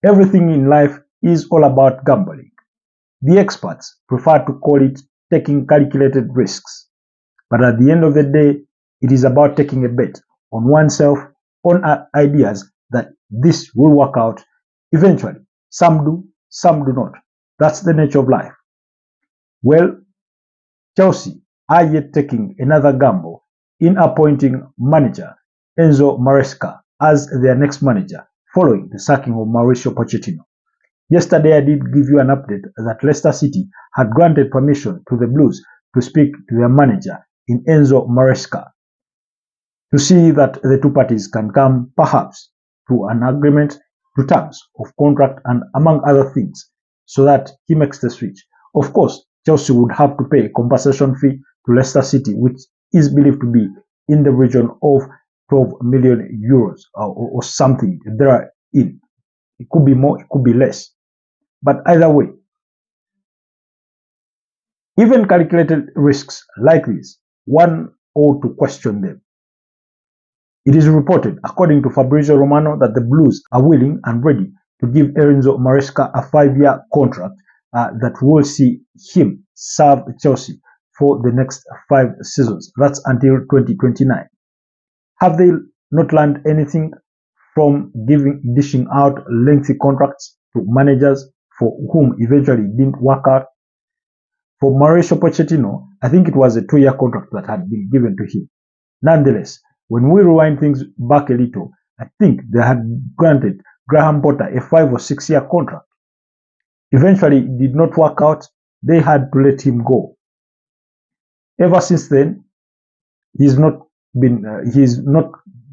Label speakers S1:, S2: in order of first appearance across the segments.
S1: Everything in life is all about gambling. The experts prefer to call it taking calculated risks. But at the end of the day, it is about taking a bet on oneself, on ideas that this will work out eventually. Some do, some do not. That's the nature of life. Well, Chelsea are yet taking another gamble in appointing manager Enzo Maresca as their next manager following the sacking of Mauricio Pochettino. Yesterday I did give you an update that Leicester City had granted permission to the Blues to speak to their manager in Enzo Maresca to see that the two parties can come perhaps to an agreement, to terms of contract and among other things, so that he makes the switch. Of course, Chelsea would have to pay a compensation fee to Leicester City, which is believed to be in the region of 12 million euros or something therein. It could be more, it could be less. But either way, even calculated risks like this, one ought to question them. It is reported, according to Fabrizio Romano, that the Blues are willing and ready to give Enzo Maresca a 5-year contract that will see him serve Chelsea for the next 5 seasons. That's until 2029. Have they not learned anything from dishing out lengthy contracts to managers for whom eventually didn't work out? For Mauricio Pochettino, I think it was a 2-year contract that had been given to him. Nonetheless, when we rewind things back a little, I think they had granted Graham Potter a 5 or 6-year contract. Eventually, it did not work out. They had to let him go. Ever since then, he's not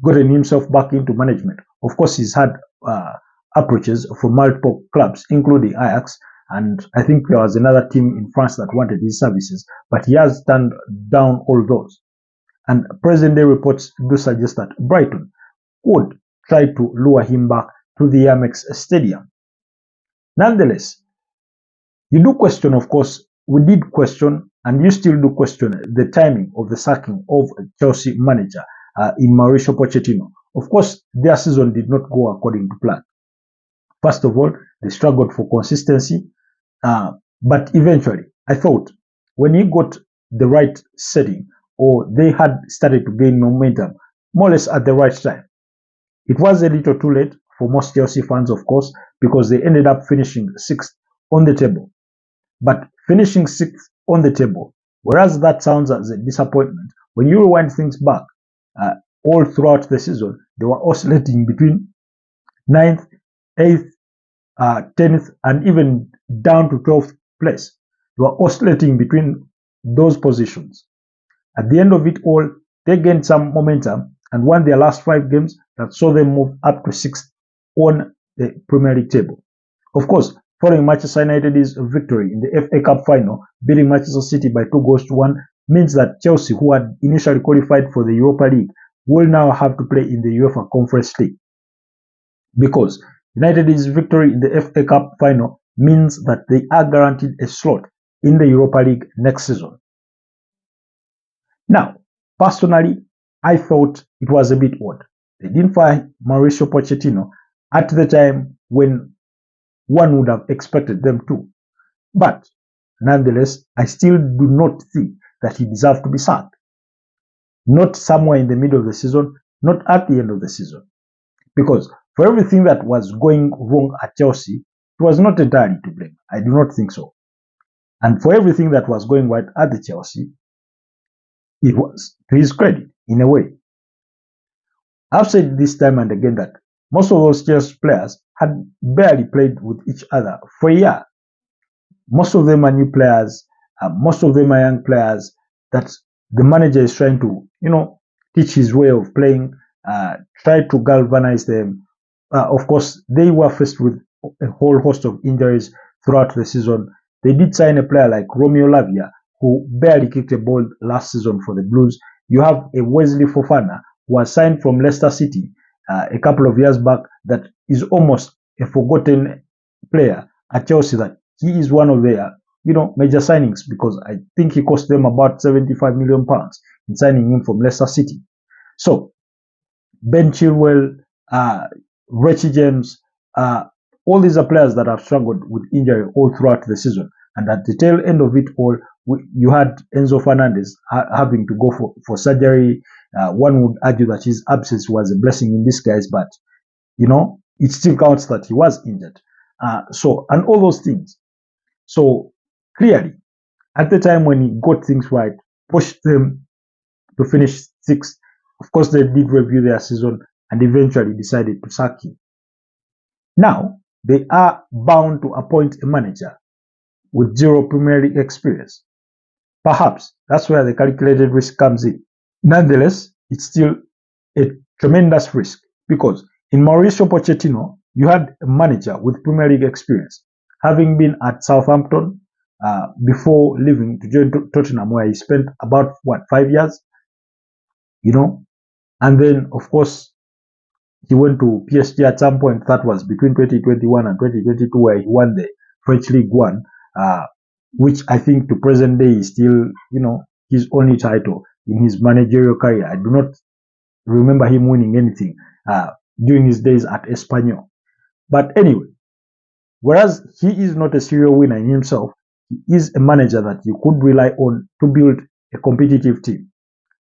S1: gotten himself back into management. Of course, he's had approaches from multiple clubs, including Ajax, and I think there was another team in France that wanted his services, but he has turned down all those. And present-day reports do suggest that Brighton would try to lure him back to the Amex Stadium. Nonetheless, you do question, of course, we did question, and you still do question the timing of the sacking of Chelsea manager in Mauricio Pochettino. Of course, their season did not go according to plan. First of all, they struggled for consistency, but eventually, I thought, when he got the right setting, or they had started to gain momentum, more or less at the right time. It was a little too late for most Chelsea fans, of course, because they ended up finishing 6th on the table. But finishing 6th on the table, whereas that sounds as a disappointment, when you rewind things back, all throughout the season, they were oscillating between 9th, 8th, 10th, and even down to 12th place. They were oscillating between those positions. At the end of it all, they gained some momentum and won their last 5 games that saw them move up to 6th on the Premier League table. Of course, following Manchester United's victory in the FA Cup final, beating Manchester City by 2-1, means that Chelsea, who had initially qualified for the Europa League, will now have to play in the UEFA Conference League. Because United's victory in the FA Cup final means that they are guaranteed a slot in the Europa League next season. Now, personally, I thought it was a bit odd. They didn't fire Mauricio Pochettino at the time when one would have expected them to. But, nonetheless, I still do not think that he deserved to be sacked. Not somewhere in the middle of the season, not at the end of the season. Because for everything that was going wrong at Chelsea, he was not entirely to blame. I do not think so. And for everything that was going right at the Chelsea, it was to his credit, in a way. I've said this time and again that most of those Chelsea players had barely played with each other for a year. Most of them are new players. Most of them are young players that the manager is trying to, teach his way of playing, try to galvanize them. Of course, they were faced with a whole host of injuries throughout the season. They did sign a player like Romeo Lavia, who barely kicked a ball last season for the Blues. You have a Wesley Fofana, who was signed from Leicester City a couple of years back, that is almost a forgotten player at Chelsea, that he is one of their, major signings, because I think he cost them about £75 million in signing him from Leicester City. So, Ben Chilwell, Richie James, all these are players that have struggled with injury all throughout the season. And at the tail end of it all, you had Enzo Fernandez having to go for surgery. One would argue that his absence was a blessing in disguise, but it still counts that he was injured. And all those things. So clearly, at the time when he got things right, pushed them to finish sixth. Of course, they did review their season and eventually decided to sack him. Now, they are bound to appoint a manager with zero Premier League experience. Perhaps that's where the calculated risk comes in. Nonetheless, it's still a tremendous risk because in Mauricio Pochettino, you had a manager with Premier League experience, having been at Southampton before leaving to join Tottenham, where he spent about 5 years, and then of course he went to PSG at some point. That was between 2021 and 2022, where he won the French League One, which I think to present day is still, his only title in his managerial career. I do not remember him winning anything during his days at Espanyol. But anyway, whereas he is not a serial winner in himself, he is a manager that you could rely on to build a competitive team.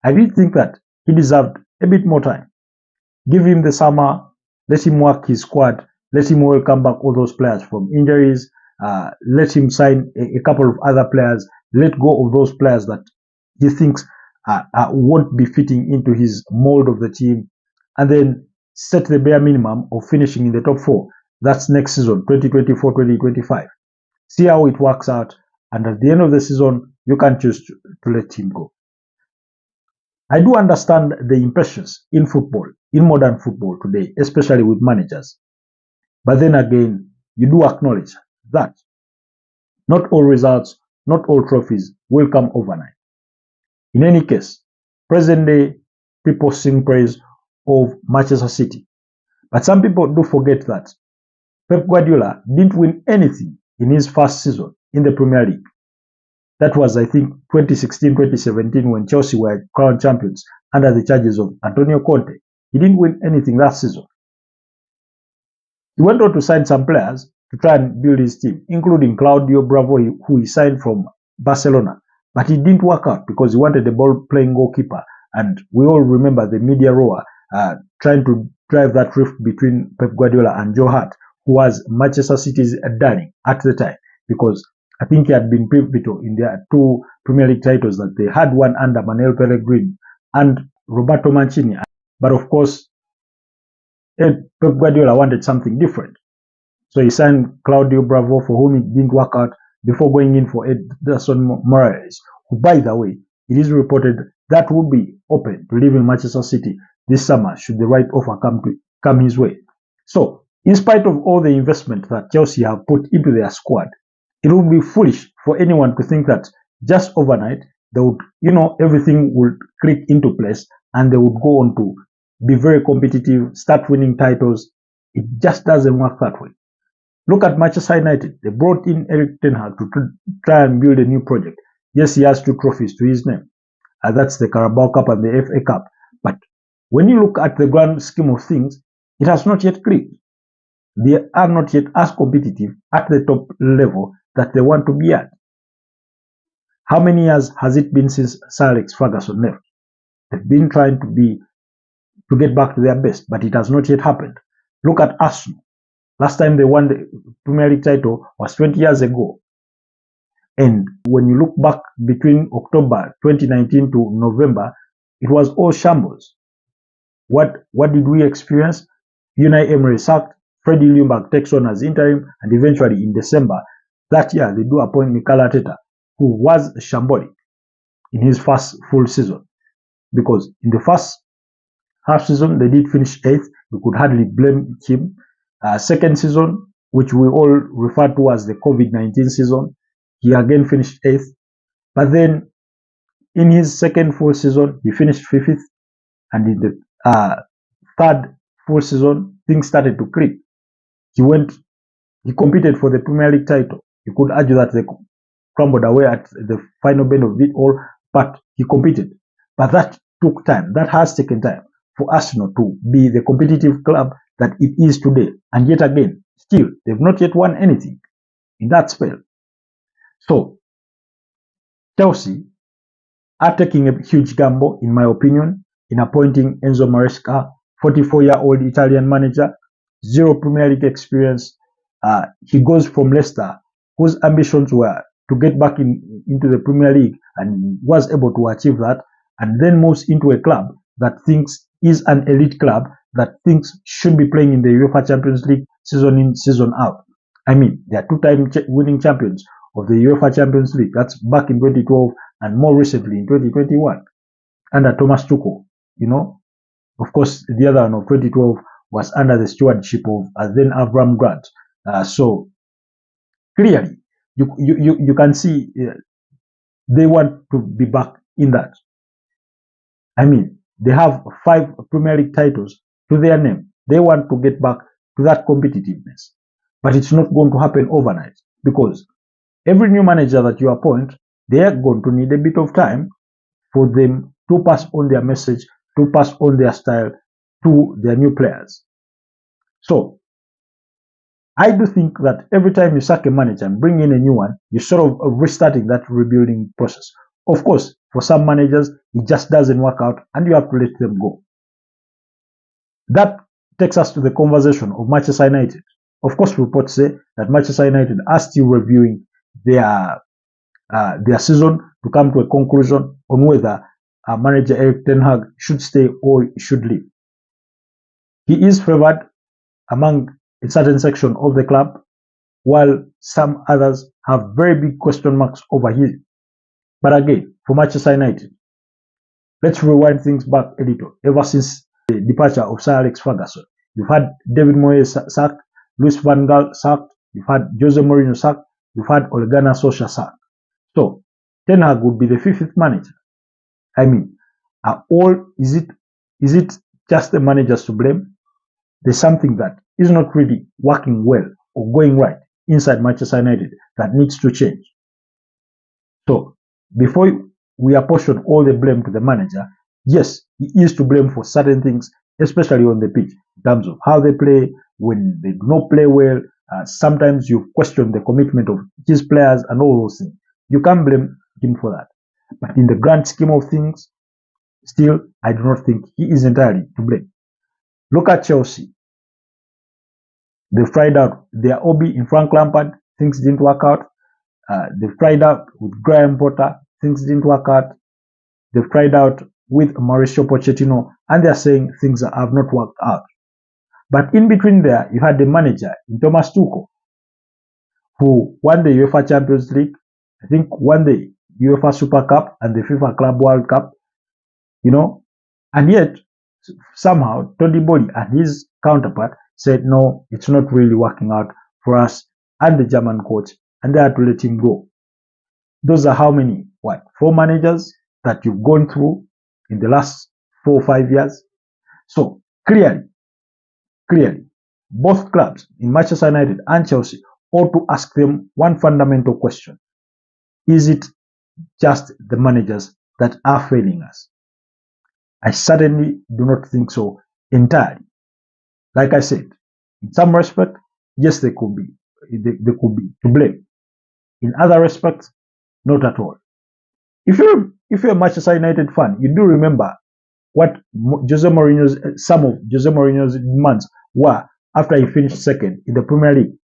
S1: I did think that he deserved a bit more time. Give him the summer, let him work his squad, let him welcome back all those players from injuries, let him sign a couple of other players, let go of those players that he thinks won't be fitting into his mold of the team, and then set the bare minimum of finishing in the top 4. That's next season, 2024-2025. See how it works out, and at the end of the season, you can choose to let him go. I do understand the impatience in football, in modern football today, especially with managers. But then again, you do acknowledge that not all results, not all trophies will come overnight. In any case, present day people sing praise of Manchester City. But some people do forget that Pep Guardiola didn't win anything in his first season in the Premier League. That was, I think, 2016-2017 when Chelsea were crowned champions under the charges of Antonio Conte. He didn't win anything that season. He went on to sign some players to try and build his team, including Claudio Bravo, who he signed from Barcelona. But it didn't work out because he wanted a ball-playing goalkeeper. And we all remember the media roar trying to drive that rift between Pep Guardiola and Joe Hart, who was Manchester City's darling at the time, because I think he had been pivotal in their 2 Premier League titles that they had, one under Manuel Pellegrini and Roberto Mancini. But of course, Pep Guardiola wanted something different. So he signed Claudio Bravo, for whom it didn't work out, before going in for Edson Morales, who, by the way, it is reported that would be open to leaving Manchester City this summer should the right offer come his way. So, in spite of all the investment that Chelsea have put into their squad, it would be foolish for anyone to think that just overnight they would, everything would click into place and they would go on to be very competitive, start winning titles. It just doesn't work that way. Look at Manchester United. They brought in Erik Ten Hag to try and build a new project. Yes, he has 2 trophies to his name. That's the Carabao Cup and the FA Cup. But when you look at the grand scheme of things, it has not yet clicked. They are not yet as competitive at the top level that they want to be at. How many years has it been since Sir Alex Ferguson left? They've been trying to get back to their best, but it has not yet happened. Look at Arsenal. Last time they won the Premier League title was 20 years ago. And when you look back between October 2019 to November, it was all shambles. What did we experience? Unai Emery sacked, Freddie Ljungberg takes on as interim, and eventually in December that year they do appoint Mikel Arteta, who was shambolic in his first full season. Because in the first half season they did finish 8th. We could hardly blame him. Second season, which we all refer to as the COVID-19 season, he again finished 8th. But then in his second full season, he finished 5th. And in the third full season, things started to click. He competed for the Premier League title. You could argue that they crumbled away at the final bend of it all, but he competed. But that took time. That has taken time for Arsenal to be the competitive club that it is today. And yet again, Still, they've not yet won anything in that spell. So, Chelsea are taking a huge gamble, in my opinion, in appointing Enzo Maresca, 44-year-old Italian manager, zero Premier League experience. He goes from Leicester, whose ambitions were to get back into the Premier League, and was able to achieve that, and then moves into a club that thinks is an elite club, that thinks should be playing in the UEFA Champions League season in, season out. I mean, they are two-time winning champions of the UEFA Champions League. That's back in 2012 and more recently in 2021 under Thomas Tuchel. Of course, the other one of 2012 was under the stewardship of then Avram Grant. So clearly, you can see they want to be back in that. I mean, they have 5 Premier League titles to their name. They want to get back to that competitiveness. But it's not going to happen overnight, because every new manager that you appoint, they are going to need a bit of time for them to pass on their message, to pass on their style to their new players. So, I do think that every time you sack a manager and bring in a new one, you're sort of restarting that rebuilding process. Of course, for some managers, it just doesn't work out and you have to let them go. That takes us to the conversation of Manchester United. Of course, reports say that Manchester United are still reviewing their season to come to a conclusion on whether manager Erik Ten Hag should stay or should leave. He is favored among a certain section of the club, while some others have very big question marks over him. But again, for Manchester United, let's rewind things back a little. Ever since the departure of Sir Alex Ferguson, you've had David Moyes sacked, Luis van Gaal sacked, you've had Jose Mourinho sacked, you've had Ole Gunnar Solskjaer sacked. So, Ten Hag would be the 5th manager. I mean, is it just the managers to blame? There's something that is not really working well or going right inside Manchester United that needs to change. So, before we apportion all the blame to the manager, yes, he is to blame for certain things, especially on the pitch, in terms of how they play, when they do not play well. Sometimes you question the commitment of his players and all those things. You can't blame him for that. But in the grand scheme of things, still, I do not think he is entirely to blame. Look at Chelsea. They tried out their OB in Frank Lampard. Things didn't work out. They've tried out with Graham Potter. Things didn't work out. They've tried out with Mauricio Pochettino, and they're saying things have not worked out. But in between there, you had the manager in Thomas Tuchel, who won the UEFA Champions League, I think won the UEFA Super Cup and the FIFA Club World Cup, and yet somehow Tony Bolly and his counterpart said, no, it's not really working out for us and the German coach, and they had to let him go. Those are how many, 4 managers that you've gone through in the last 4 or 5 years? So clearly, both clubs in Manchester United and Chelsea ought to ask them one fundamental question. Is it just the managers that are failing us? I certainly do not think so entirely. Like I said, in some respect, yes, they could be to blame. In other respects, not at all. If you're a Manchester United fan, you do remember what some of Jose Mourinho's demands were after he finished second in the Premier League.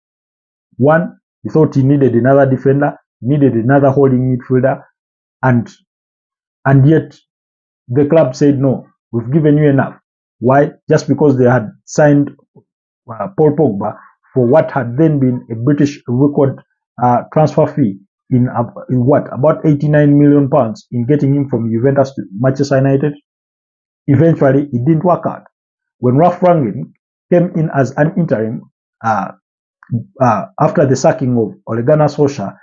S1: One, he thought he needed another defender, needed another holding midfielder, and yet the club said, no, we've given you enough. Why? Just because they had signed Paul Pogba for what had then been a British record transfer fee in about 89 million pounds in getting him from Juventus to Manchester United. Eventually, it didn't work out. When Ralph Rangnick came in as an interim after the sacking of Ole Gunnar Solskjaer,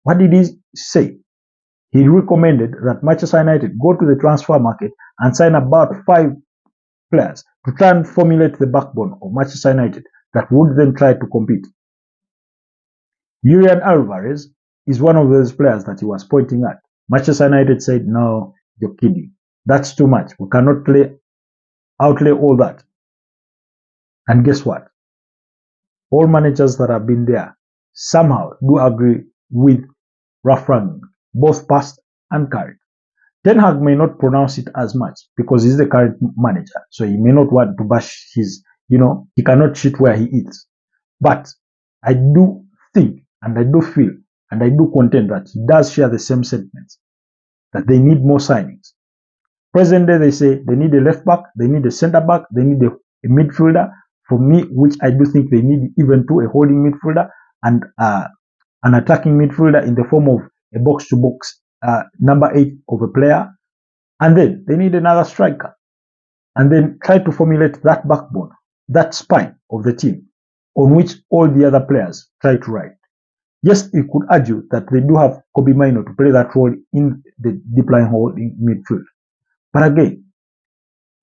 S1: what did he say? He recommended that Manchester United go to the transfer market and sign about 5 players to try and formulate the backbone of Manchester United that would then try to compete. Julian Alvarez is one of those players that he was pointing at. Manchester United said, no, you're kidding. That's too much. We cannot outlay all that. And guess what? all managers that have been there somehow do agree with rough running, both past and current. Ten Hag may not pronounce it as much because he's the current manager, so he may not want to bash his, he cannot shit where he eats. But I do think, and I do feel, and I do contend that he does share the same sentiments, that they need more signings. Present day, they say they need a left back, they need a centre back, they need a midfielder. For me, which I do think they need even a holding midfielder and an attacking midfielder in the form of a box-to-box number 8 of a player. And then they need another striker. And then try to formulate that backbone, that spine of the team on which all the other players try to ride. Yes, you could argue that they do have Kobe Mino to play that role in the deep line holding midfield. But again,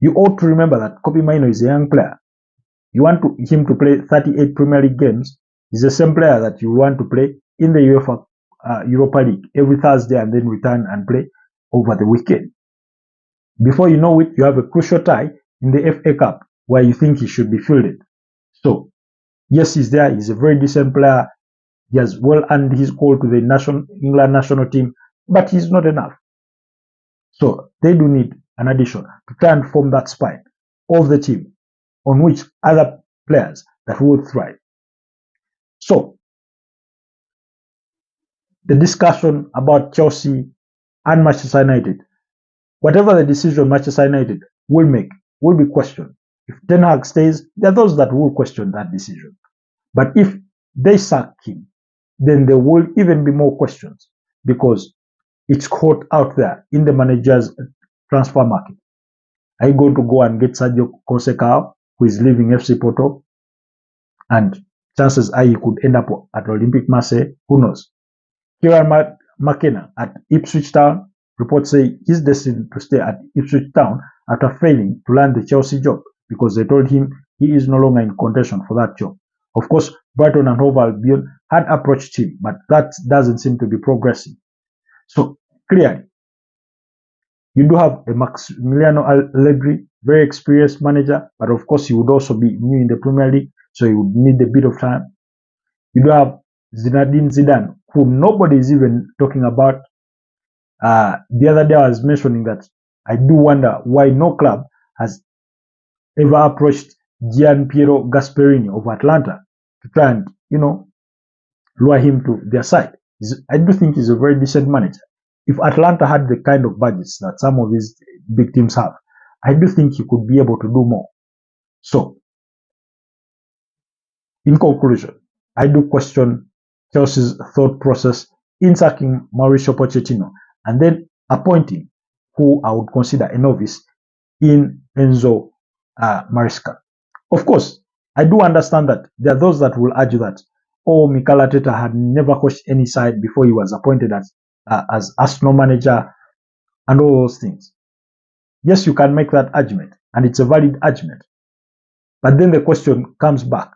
S1: you ought to remember that Kobe Mino is a young player. You want him to play 38 Premier League games. He's the same player that you want to play in the UEFA Europa League every Thursday and then return and play over the weekend. Before you know it, you have a crucial tie in the FA Cup where you think he should be fielded. So, yes, he's there. He's a very decent player. He has well earned his call to the England national team, but he's not enough. So, they do need an addition to try and form that spine of the team on which other players that will thrive. So, the discussion about Chelsea and Manchester United, whatever the decision Manchester United will make, will be questioned. If Ten Hag stays, there are those that will question that decision. But if they sack him, then there will even be more questions because it's hot out there in the manager's transfer market. Are you going to go and get Sergio Conceição, who is leaving FC Porto? And chances are he could end up at Olympique Marseille. Who knows? Kieran McKenna at Ipswich Town. Reports say he's destined to stay at Ipswich Town after failing to land the Chelsea job because they told him he is no longer in contention for that job. Of course, Brighton and Hove Albion had approached him, but that doesn't seem to be progressing. So, clearly, you do have a Maximiliano Allegri, very experienced manager, but of course he would also be new in the Premier League, so he would need a bit of time. You do have Zinedine Zidane, who nobody is even talking about. The other day I was mentioning that I do wonder why no club has ever approached Gian Piero Gasperini of Atlanta to try and, lure him to their side. I do think he's a very decent manager. If Atlanta had the kind of budgets that some of these big teams have, I do think he could be able to do more. So, in conclusion, I do question Chelsea's thought process in sacking Mauricio Pochettino and then appointing who I would consider a novice in Enzo Maresca. Of course, I do understand that there are those that will argue that, Mikel Arteta had never coached any side before he was appointed as Arsenal manager and all those things. Yes, you can make that argument, and it's a valid argument. But then the question comes back.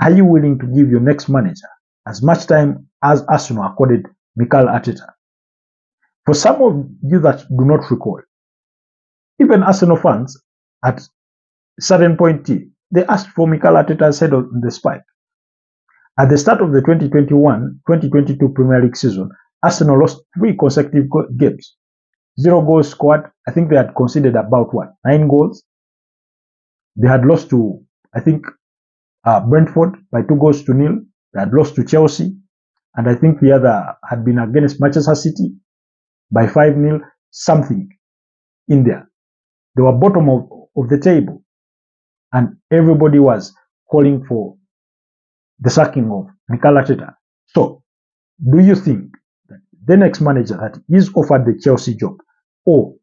S1: Are you willing to give your next manager as much time as Arsenal accorded Mikel Arteta? For some of you that do not recall, even Arsenal fans at a certain point, they asked for Mikel Arteta's head on the spike. At the start of the 2021-2022 Premier League season, Arsenal lost 3 consecutive games. 0 goals scored. I think they had conceded about 9 goals. They had lost to, I think, Brentford by 2-0. They had lost to Chelsea. And I think the other had been against Manchester City by 5-0, something in there. They were bottom of the table. And everybody was calling for the sacking of Mikel Arteta. So, do you think that the next manager that is offered the Chelsea job, or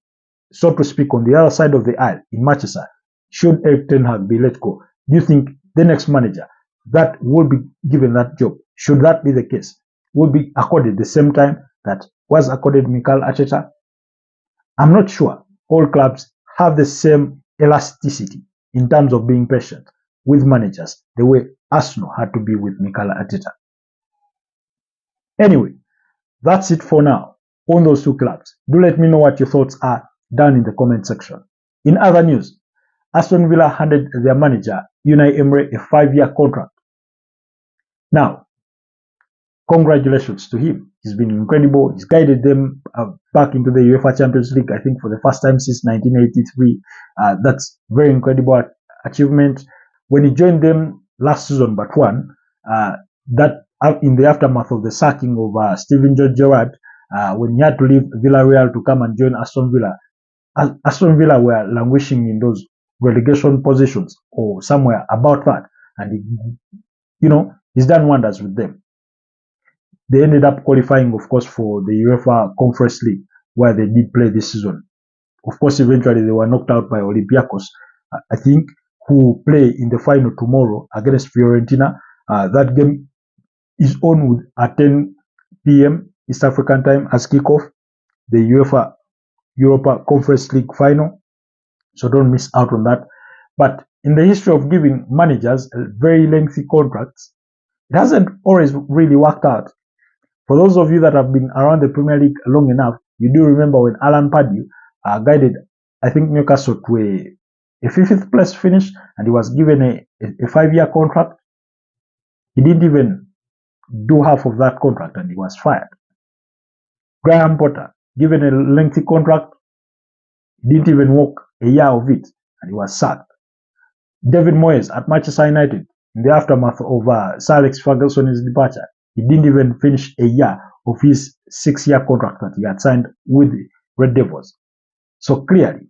S1: so to speak on the other side of the aisle in Manchester, should Erik Ten Hag be let go? Do you think the next manager that will be given that job, should that be the case, will be accorded the same time that was accorded Mikel Arteta? I'm not sure all clubs have the same elasticity in terms of being patient with managers the way Arsenal had to be with Mikel Arteta. Anyway, that's it for now on those 2 clubs. Do let me know what your thoughts are down in the comment section. In other news, Aston Villa handed their manager Unai Emery a 5-year contract. Now, congratulations to him. He's been incredible. He's guided them back into the UEFA Champions League, I think, for the first time since 1983. That's very incredible achievement. When he joined them last season, but one, that in the aftermath of the sacking of Steven Gerrard, when he had to leave Villarreal to come and join Aston Villa, Aston Villa were languishing in those relegation positions or somewhere about that, and he's done wonders with them. They ended up qualifying, of course, for the UEFA Conference League, where they did play this season. Of course, eventually they were knocked out by Olympiacos, I think, who play in the final tomorrow against Fiorentina. That game is on with at 10 p.m. East African time as kickoff, the UEFA Europa Conference League final. So don't miss out on that. But in the history of giving managers very lengthy contracts, it hasn't always really worked out. For those of you that have been around the Premier League long enough, you do remember when Alan Pardew guided, I think, Newcastle to a 50th place finish, and he was given a 5-year contract. He didn't even do half of that contract, and he was fired. Graham Potter, given a lengthy contract, he didn't even walk a year of it, and he was sacked. David Moyes at Manchester United, in the aftermath of Sir Alex Ferguson's departure, he didn't even finish a year of his 6-year contract that he had signed with the Red Devils. So clearly,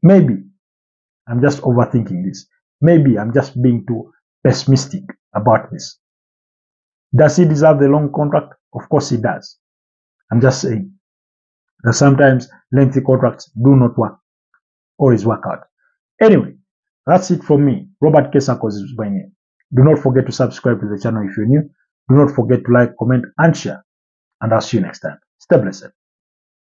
S1: maybe I'm just overthinking this. Maybe I'm just being too pessimistic about this. Does he deserve the long contract? Of course he does. I'm just saying that sometimes lengthy contracts do not always work out. Anyway, that's it from me. Robert Kesakos is my name. Do not forget to subscribe to the channel if you're new. Do not forget to like, comment, and share. And I'll see you next time. Stay blessed.